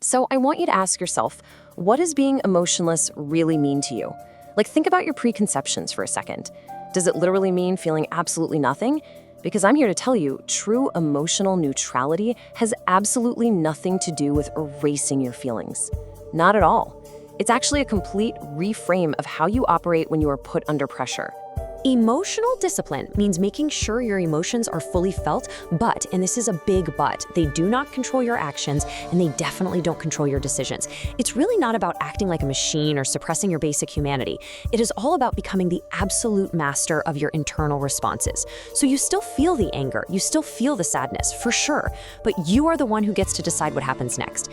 So I want you to ask yourself, what does being emotionless really mean to you? Like, think about your preconceptions for a second. Does it literally mean feeling absolutely nothing? Because I'm here to tell you, true emotional neutrality has absolutely nothing to do with erasing your feelings. Not at all. It's actually a complete reframe of how you operate when you are put under pressure. Emotional discipline means making sure your emotions are fully felt, but, and this is a big but, they do not control your actions and they definitely don't control your decisions. It's really not about acting like a machine or suppressing your basic humanity. It is all about becoming the absolute master of your internal responses. So you still feel the anger, you still feel the sadness, for sure, but you are the one who gets to decide what happens next.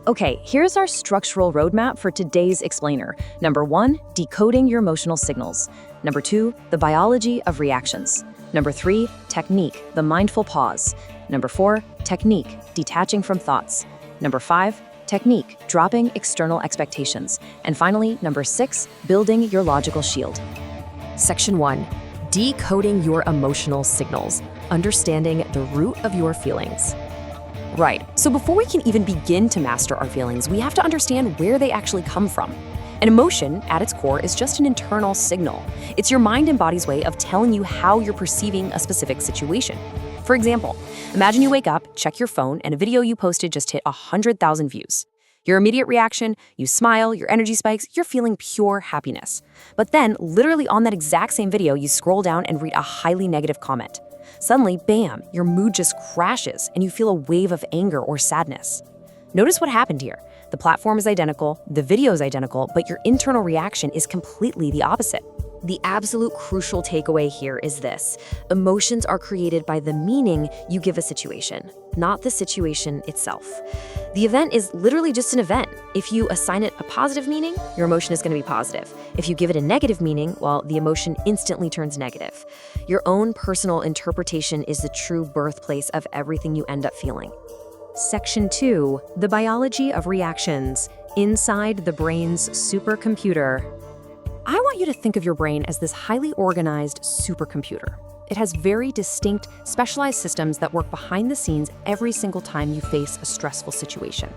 Okay, here's our structural roadmap for today's explainer. Number 1, decoding your emotional signals. Number 2, the biology of reactions. Number 3, technique, the mindful pause. Number 4, technique, detaching from thoughts. Number 5, technique, dropping external expectations. And finally, number 6, building your logical shield. Section 1, decoding your emotional signals, understanding the root of your feelings. Right, so before we can even begin to master our feelings, we have to understand where they actually come from. An emotion, at its core, is just an internal signal. It's your mind and body's way of telling you how you're perceiving a specific situation. For example, imagine you wake up, check your phone, and a video you posted just hit 100,000 views. Your immediate reaction, you smile, your energy spikes, you're feeling pure happiness. But then, literally on that exact same video, you scroll down and read a highly negative comment. Suddenly, bam, your mood just crashes and you feel a wave of anger or sadness. Notice what happened here. The platform is identical, the video is identical, but your internal reaction is completely the opposite. The absolute crucial takeaway here is this: emotions are created by the meaning you give a situation, not the situation itself. The event is literally just an event. If you assign it a positive meaning, your emotion is going to be positive. If you give it a negative meaning, well, the emotion instantly turns negative. Your own personal interpretation is the true birthplace of everything you end up feeling. Section 2, the biology of reactions, inside the brain's supercomputer. I want you to think of your brain as this highly organized supercomputer. It has very distinct, specialized systems that work behind the scenes every single time you face a stressful situation.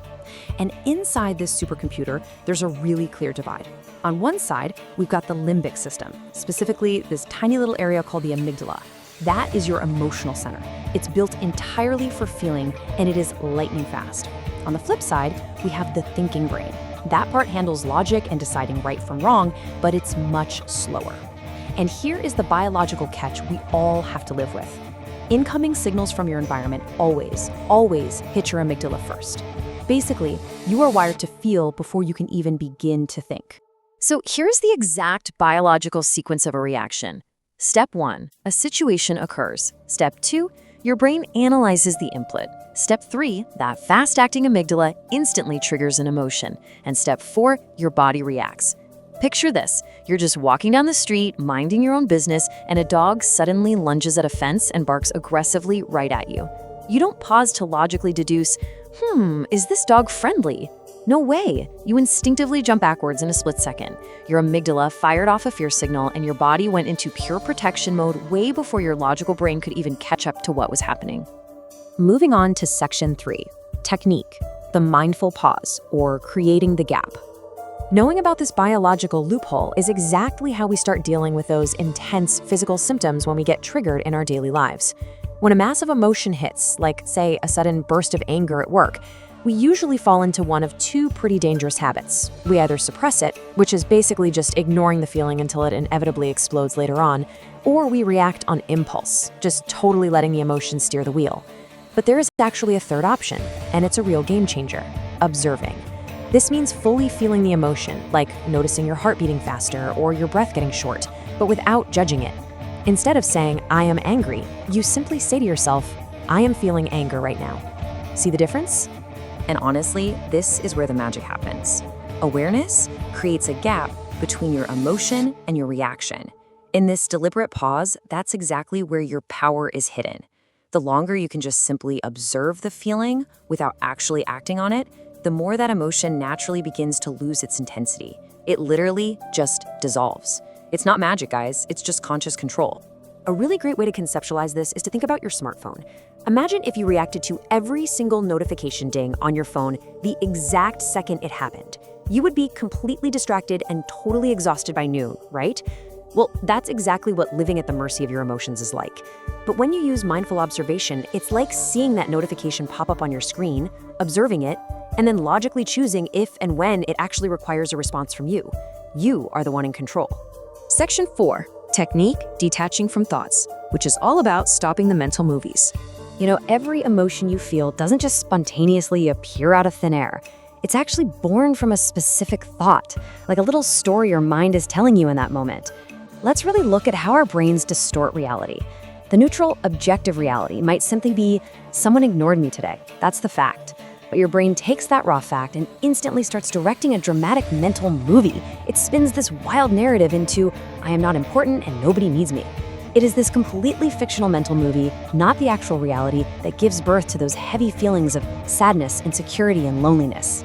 And inside this supercomputer, there's a really clear divide. On one side, we've got the limbic system, specifically this tiny little area called the amygdala. That is your emotional center. It's built entirely for feeling, and it is lightning fast. On the flip side, we have the thinking brain. That part handles logic and deciding right from wrong, but it's much slower. And here is the biological catch we all have to live with. Incoming signals from your environment always hit your amygdala first. Basically, you are wired to feel before you can even begin to think. So here's the exact biological sequence of a reaction. Step 1, a situation occurs. Step 2, your brain analyzes the input. Step 3, that fast-acting amygdala instantly triggers an emotion. And step 4, your body reacts. Picture this: you're just walking down the street, minding your own business, and a dog suddenly lunges at a fence and barks aggressively right at you. You don't pause to logically deduce, is this dog friendly? No way. You instinctively jump backwards in a split second. Your amygdala fired off a fear signal and your body went into pure protection mode way before your logical brain could even catch up to what was happening. Moving on to section 3, technique, the mindful pause, or creating the gap. Knowing about this biological loophole is exactly how we start dealing with those intense physical symptoms when we get triggered in our daily lives. When a massive emotion hits, like, say, a sudden burst of anger at work, we usually fall into one of two pretty dangerous habits. We either suppress it, which is basically just ignoring the feeling until it inevitably explodes later on, or we react on impulse, just totally letting the emotion steer the wheel. But there is actually a third option, and it's a real game changer: observing. This means fully feeling the emotion, like noticing your heart beating faster or your breath getting short, but without judging it. Instead of saying, "I am angry," you simply say to yourself, "I am feeling anger right now." See the difference? And honestly, this is where the magic happens. Awareness creates a gap between your emotion and your reaction. In this deliberate pause, that's exactly where your power is hidden. The longer you can just simply observe the feeling without actually acting on it, the more that emotion naturally begins to lose its intensity. It literally just dissolves. It's not magic, guys. It's just conscious control. A really great way to conceptualize this is to think about your smartphone. Imagine if you reacted to every single notification ding on your phone the exact second it happened. You would be completely distracted and totally exhausted by noon, right? Well, that's exactly what living at the mercy of your emotions is like. But when you use mindful observation, it's like seeing that notification pop up on your screen, observing it, and then logically choosing if and when it actually requires a response from you. You are the one in control. Section 4, Technique Detaching from Thoughts, which is all about stopping the mental movies. Every emotion you feel doesn't just spontaneously appear out of thin air. It's actually born from a specific thought, like a little story your mind is telling you in that moment. Let's really look at how our brains distort reality. The neutral, objective reality might simply be, someone ignored me today. That's the fact. But your brain takes that raw fact and instantly starts directing a dramatic mental movie. It spins this wild narrative into, I am not important and nobody needs me. It is this completely fictional mental movie, not the actual reality, that gives birth to those heavy feelings of sadness, insecurity, and loneliness.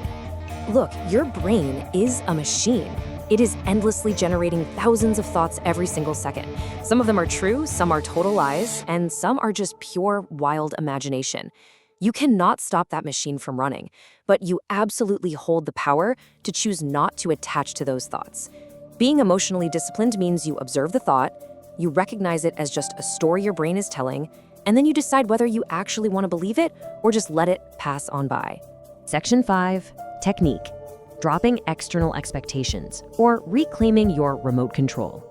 Look, your brain is a machine. It is endlessly generating thousands of thoughts every single second. Some of them are true, some are total lies, and some are just pure, wild imagination. You cannot stop that machine from running, but you absolutely hold the power to choose not to attach to those thoughts. Being emotionally disciplined means you observe the thought, you recognize it as just a story your brain is telling, and then you decide whether you actually want to believe it or just let it pass on by. Section 5, Technique. Dropping external expectations, or reclaiming your remote control.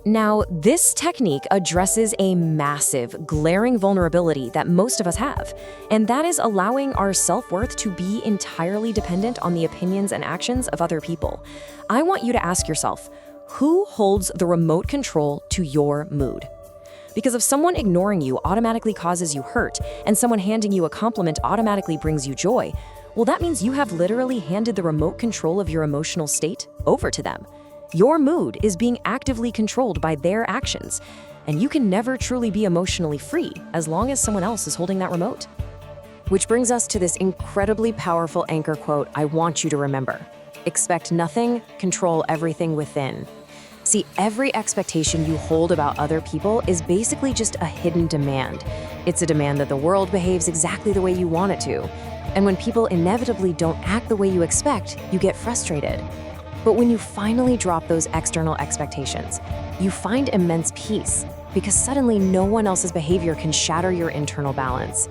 Now, this technique addresses a massive, glaring vulnerability that most of us have, and that is allowing our self-worth to be entirely dependent on the opinions and actions of other people. I want you to ask yourself, who holds the remote control to your mood? Because if someone ignoring you automatically causes you hurt, and someone handing you a compliment automatically brings you joy, well, that means you have literally handed the remote control of your emotional state over to them. Your mood is being actively controlled by their actions, and you can never truly be emotionally free as long as someone else is holding that remote. Which brings us to this incredibly powerful anchor quote I want you to remember. Expect nothing, control everything within. See, every expectation you hold about other people is basically just a hidden demand. It's a demand that the world behaves exactly the way you want it to. And when people inevitably don't act the way you expect, you get frustrated. But when you finally drop those external expectations, you find immense peace because suddenly no one else's behavior can shatter your internal balance.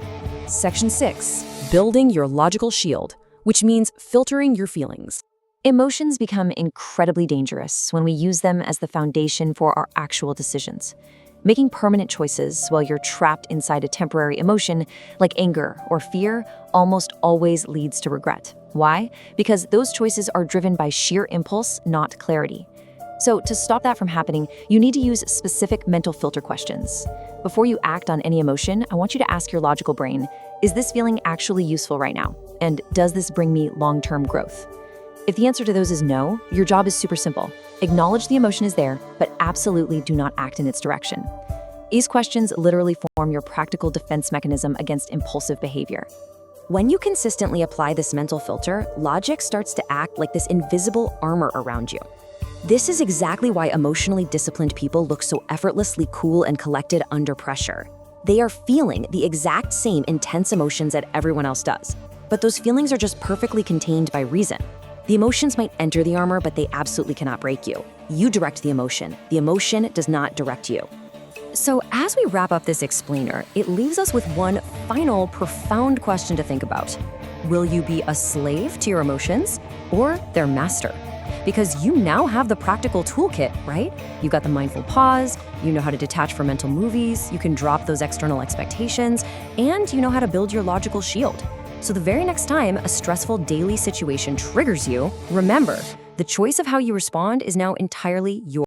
Section 6, Building your logical shield, which means filtering your feelings. Emotions become incredibly dangerous when we use them as the foundation for our actual decisions. Making permanent choices while you're trapped inside a temporary emotion, like anger or fear, almost always leads to regret. Why? Because those choices are driven by sheer impulse, not clarity. So to stop that from happening, you need to use specific mental filter questions. Before you act on any emotion, I want you to ask your logical brain, is this feeling actually useful right now? And does this bring me long-term growth? If the answer to those is no, your job is super simple. Acknowledge the emotion is there, but absolutely do not act in its direction. These questions literally form your practical defense mechanism against impulsive behavior. When you consistently apply this mental filter, logic starts to act like this invisible armor around you. This is exactly why emotionally disciplined people look so effortlessly cool and collected under pressure. They are feeling the exact same intense emotions that everyone else does, but those feelings are just perfectly contained by reason. The emotions might enter the armor, but they absolutely cannot break you. You direct the emotion. The emotion does not direct you. So as we wrap up this explainer, it leaves us with one final profound question to think about. Will you be a slave to your emotions or their master? Because you now have the practical toolkit, right? You've got the mindful pause, you know how to detach from mental movies, you can drop those external expectations, and you know how to build your logical shield. So the very next time a stressful daily situation triggers you, remember, the choice of how you respond is now entirely yours.